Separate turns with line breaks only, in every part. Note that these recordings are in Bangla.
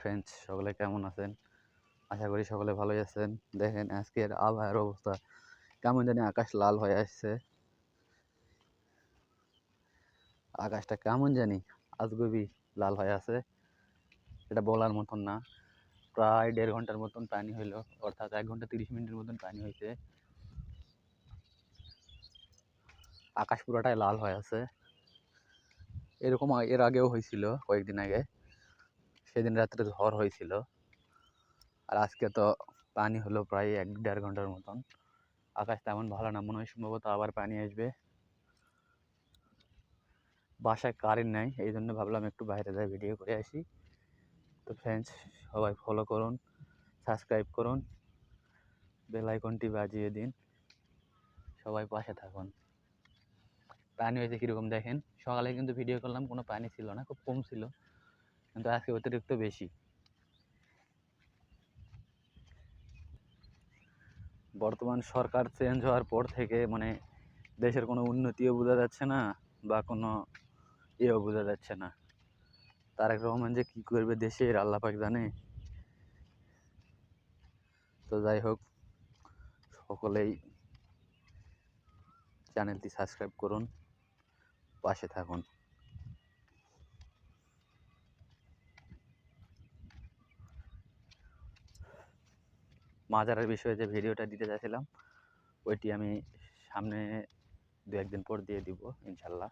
ফ্রেন্ডস, সকলে কেমন আছেন? আশা করি সকলে ভালোই আছেন। দেখেন আজকের আবহাওয়ার অবস্থা কেমন জানি, আকাশ লাল হয়ে আসছে। আকাশটা কেমন জানি আজগবি লাল হয়ে আছে, এটা বলার মতন না। প্রায় 1.5 ঘন্টার মতন পানি হইলো, অর্থাৎ 1 ঘন্টা 30 মিনিটের মতন পানি হয়েছে। আকাশ পুরোটাই লাল হয়ে আছে। এরকম এর আগেও হয়েছিল কয়েকদিন আগে, সেদিন রাত্রে ঝড় হয়েছিল। আর আজকে তো পানি হলো প্রায় 1-1.5 ঘন্টার মতন। আকাশ তেমন ভালো না, মনে হয় সম্ভবত আবার পানি আসবে। বাসায় কারেন্ট নাই, এই জন্য ভাবলাম একটু বাইরে যাই ভিডিও করে আসি। তো ফ্রেন্ডস, সবাই ফলো করুন, সাবস্ক্রাইব করুন, বেল আইকনটি বাজিয়ে দিন, সবাই পাশে থাকুন। পানি হয়েছে কীরকম দেখেন। সকালে কিন্তু ভিডিও করলাম, কোনো পানি ছিল না, খুব কম ছিল, কিন্তু আজকে অতিরিক্ত বেশি। বর্তমান সরকার চেঞ্জ হওয়ার পর থেকে মানে দেশের কোনো উন্নতিও বোঝা যাচ্ছে না, বা কোনো ইয়েও বোঝা যাচ্ছে না। তারেক রহমান যে কী করবে দেশের আল্লাহ পাক জানে। তো যাই হোক, সকলেই চ্যানেলটি সাবস্ক্রাইব করুন, পাশে থাকুন। মাজারের বিষয়ে যে ভিডিওটা দিতে চাইছিলাম, ওইটি আমি সামনে 2-1 দিন পর দিয়ে দিব ইনশাল্লাহ।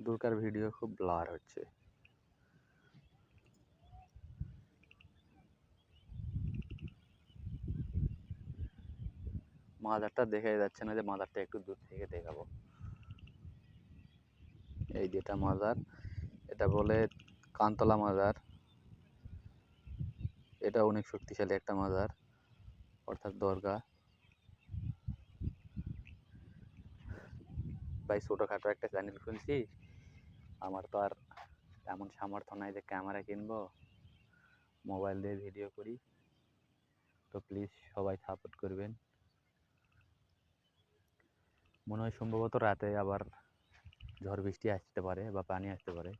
দুর্গার ভিডিও খুব ব্লার হচ্ছে। মাজারটা দেখাই যাচ্ছে না, যে মাজারটা একটু দূর থেকে দেখাবো। এই যেটা মাজার, এটা বলে কানতলা মাজার। এটা অনেক শক্তিশালী একটা মাজার, অর্থাৎ দরগা। ভাই ছোটোখাটো একটা চ্যানেল খুলছি, আমার তো আর এমন সামর্থ্য নাই যে ক্যামেরা কিনবো, মোবাইল দিয়ে ভিডিও করি। তো প্লিজ সবাই সাপোর্ট করবেন। মনে হয় সম্ভবত রাতে আবার ঝড় বৃষ্টি আসতে পারে বা পানি আসতে পারে।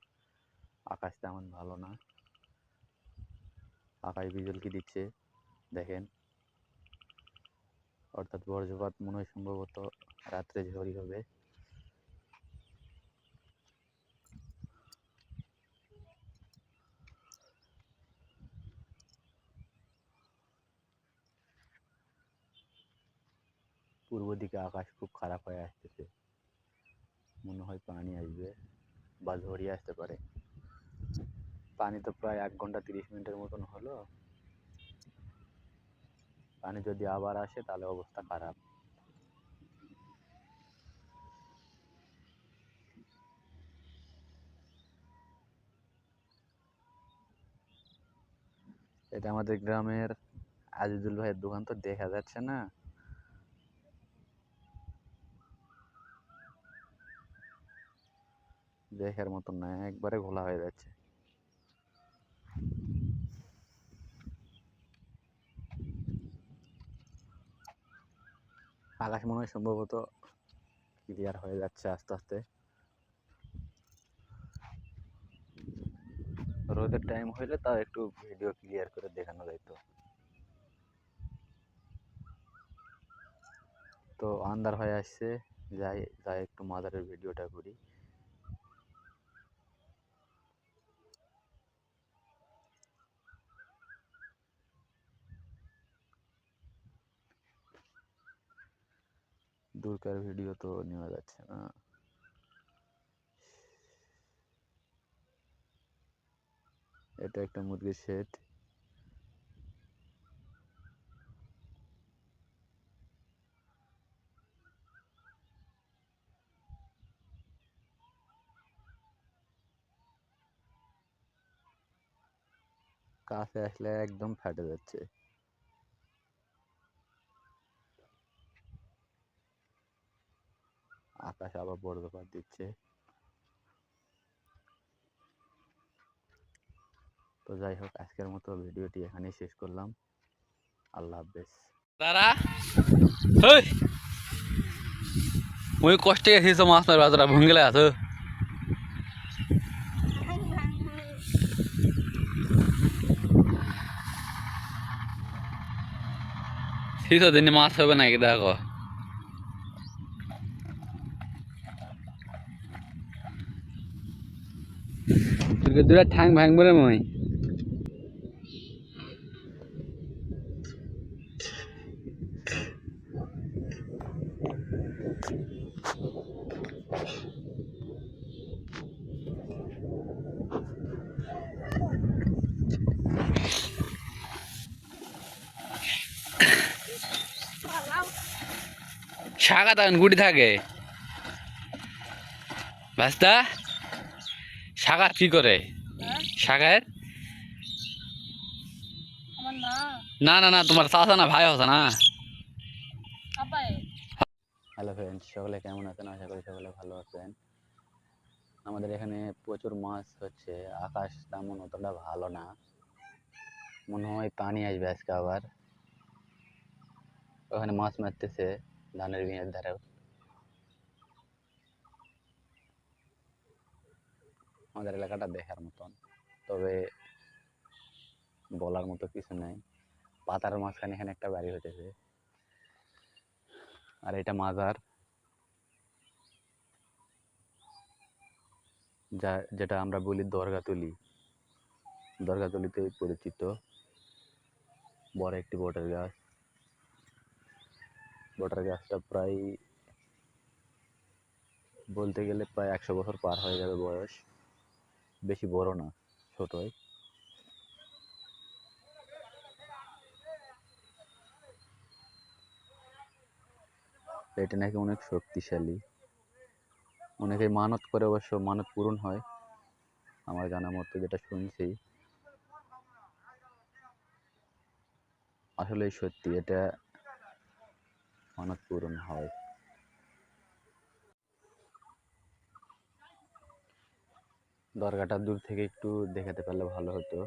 আকাশ তেমন ভালো না, আকাশ বিজলকি দিচ্ছে দেখেন। অর্থাৎ বজ্রপাত মনে হয় সম্ভবত রাত্রে ঝড়ই হবে। পূর্ব দিকে আকাশ খুব খারাপ হয়ে আসতেছে, মনে হয় পানি আসবে বা ঝড়িয়ে আসতে পারে। পানি তো প্রায় 1 ঘন্টা 30 মিনিটের মতন হলো। পানি যদি আবার আসে তাহলে অবস্থা খারাপ। এটা আমাদের গ্রামের আজিজুল ভাইয়ের দোকান, তো দেখা যাচ্ছে না। দেখার মতন না, একবারে ঘোলা হয়ে যাচ্ছে। আকাশ মনে হয় সম্ভবত ক্লিয়ার হয়ে যাচ্ছে আস্তে আস্তে। রোদের টাইম হইলে তাও একটু ভিডিও ক্লিয়ার করে দেখানো যাইতো। তো আন্ধার হয়ে আসছে, যাই যাই একটু মাজারের ভিডিওটা করি। দূরকার ভিডিও তো নেওয়া যাচ্ছে না। এটা একটা মুরগির শেড। কাছে আসলে একদম ফাটে যাচ্ছে। আকাশ আবার বজ্রপাত দিচ্ছে। তো যাই হোক, আজকের মতো ভিডিওটি এখানেই শেষ করলাম। আল্লাহ হাফেজ। ওই কষ্টে গেছিস মাছ মারবে তোরা ভুঙ্গেলে আছো শীত দিনে মাছ হবে নাকি দেখো দুটা ঠ্যাং ভাঙ বলে মই শাখা তখন গুটি থাকে বাস্তা শাখা কি করে শাখায় না না না তোমার চাচা না ভাই হতো না হ্যালো ফ্রেন্ডস সকলে কেমন আছেন আশা করি সকলে ভালো আছেন আমাদের এখানে প্রচুর মাছ হচ্ছে আকাশ তেমন অতটা ভালো না মনে হয় পানি আসবে আজকে আবার ওখানে মাছ মারতেছে ধানের বিনের ধারেও আমাদের এলাকাটা দেখার মতন তবে বলার মতো কিছু নাই পাতার মাঝখানে এখানে একটা বাড়ি হতেছে আর এটা মাজার যেটা আমরা বলি দরগাতলিতে পরিচিত বড় একটি বটের গাছটা প্রায় বলতে গেলে প্রায় 100 বছর পার হয়ে যাবে বয়স বেশি বড় না ছোটই এটা নাকি অনেক শক্তিশালী অনেকে মানত করে অবশ্য মানত পূরণ হয় আমার জানা মতো যেটা শুনছি আসলে সত্যি এটা মানত পূরণ হয় দরগাটা দূর থেকে একটু দেখাতে পারলে ভালো হতো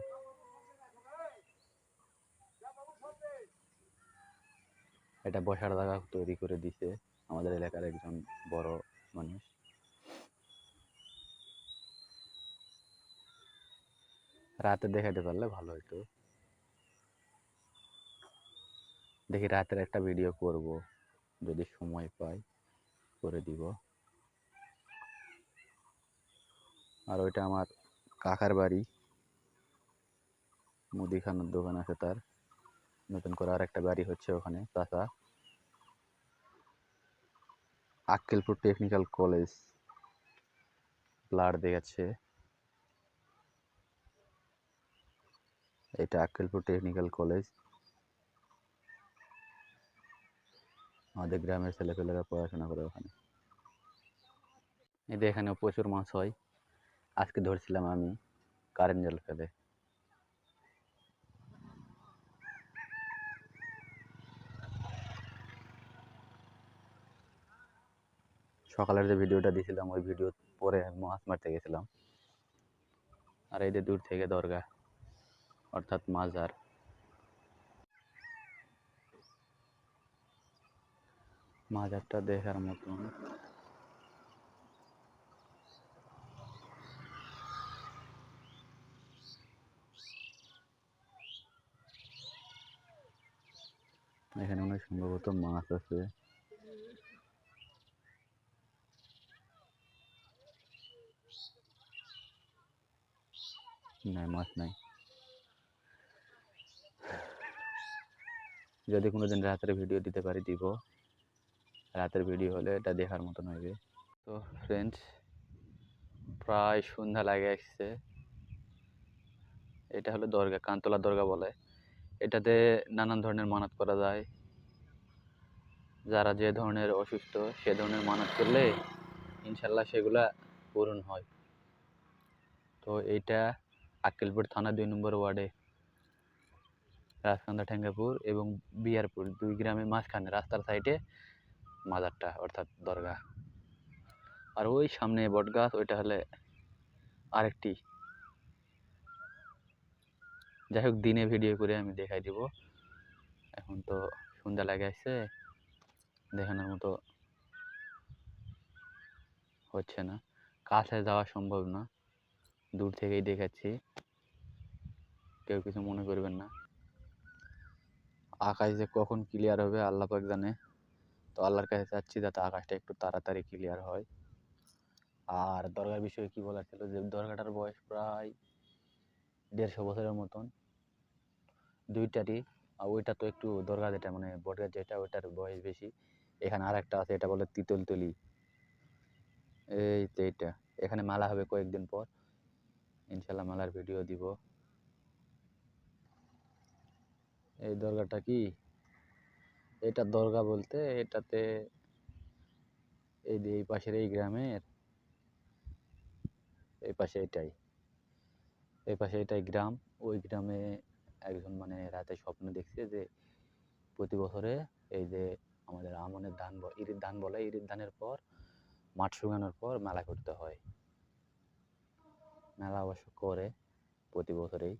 এটা বসার জায়গা তৈরি করে দিছে আমাদের এলাকার একজন বড় মানুষ রাতে দেখাতে পারলে ভালো হতো দেখি রাতের একটা ভিডিও করব যদি সময় পাই করে দিব আর ওইটা আমার কাকার বাড়ি মুদিখানার দোকান আছে তার নতুন করে আর একটা বাড়ি হচ্ছে ওখানে চাচা আক্কেলপুর টেকনিক্যাল কলেজ ব্লাড দেখাচ্ছে এটা আক্কেলপুর টেকনিক্যাল কলেজ আমাদের গ্রামের ছেলেপেলেরা পড়াশোনা করে ওখানে এদের এখানে প্রচুর মাছ হয় আজকে ধরছিলাম আমি কারেন্ট জাল ফেলে সকালের যে ভিডিওটা দিয়েছিলাম ওই ভিডিও পরে মাছ মারতে গেছিলাম আর এই যে দূর থেকে দরগা অর্থাৎ মাজার মাজারটা দেখার মতন এখানে অনেক সম্ভবত মাছ আছে না মাছ নাই যদি কোনোদিন রাতের ভিডিও দিতে পারি দিব রাতের ভিডিও হলে এটা দেখার মতন হবে তো ফ্রেন্ডস প্রায় সন্ধ্যা লাগে আসছে এটা হলো দরগা কান্তলা দরগা বলে এটাতে নানান ধরনের মানত করা যায় যারা যে ধরনের অসুস্থ সে ধরনের মানত করলে ইনশাল্লাহ সেগুলা পূরণ হয় তো এইটা আক্কেলপুর থানা 2 নম্বর ওয়ার্ডে রাজকান্দা ঠেঙ্গাপুর এবং বিয়ারপুর 2 গ্রামের মাঝখানে রাস্তার সাইডে মাজারটা অর্থাৎ দরগা আর ওই সামনে বটগাছ ওইটা হলে আরেকটি যাই হোক দিনে ভিডিও করে আমি দেখাই দিব এখন তো সন্ধ্যা লাগে আসছে দেখানোর মতো হচ্ছে না, কাছে যাওয়া সম্ভব না, দূর থেকেই দেখাচ্ছি, কেউ কিছু মনে করবেন না। আকাশ যে কখন ক্লিয়ার হবে আল্লাহ পাক জানে। তো আল্লাহর কাছে চাচ্ছি যাতে আকাশটা একটু তাড়াতাড়ি ক্লিয়ার হয়। আর দরগার বিষয়ে কি বলার ছিল, যে দরগাটার বয়স প্রায় 150 বছরের মতন, দুইটারই। আর ওইটা তো একটু দরগা যেটা মানে বটগাছ যেটা, ওইটার বয়স বেশি। এখানে আর একটা আছে, এটা বলে তিতলতলি। এই তো এইটা, এখানে মেলা হবে কয়েকদিন পর, ইনশাল্লাহ মেলার ভিডিও দিব। এই দরগাটা কি, এটা দরগা বলতে এটাতে এই যে এই পাশের এই গ্রামের এই পাশে এটাই, এই পাশে এটাই গ্রাম। ওই গ্রামে একজন মানে রাতে স্বপ্নে দেখছে যে প্রতি বছরে এই যে আমাদের আমনের ধান ইরির ধান বলে, ইরির ধানের পর মাঠ শুকানোর পর মেলা করতে হয়। মেলা অবশ্য করে প্রতি বছরেই,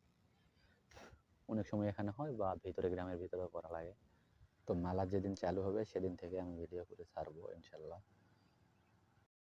অনেক সময় এখানে হয় বা ভিতরে গ্রামের ভিতরেও করা লাগে। তো মেলা যেদিন চালু হবে সেদিন থেকে আমি ভিডিও করে ছাড়বো ইনশাল্লাহ।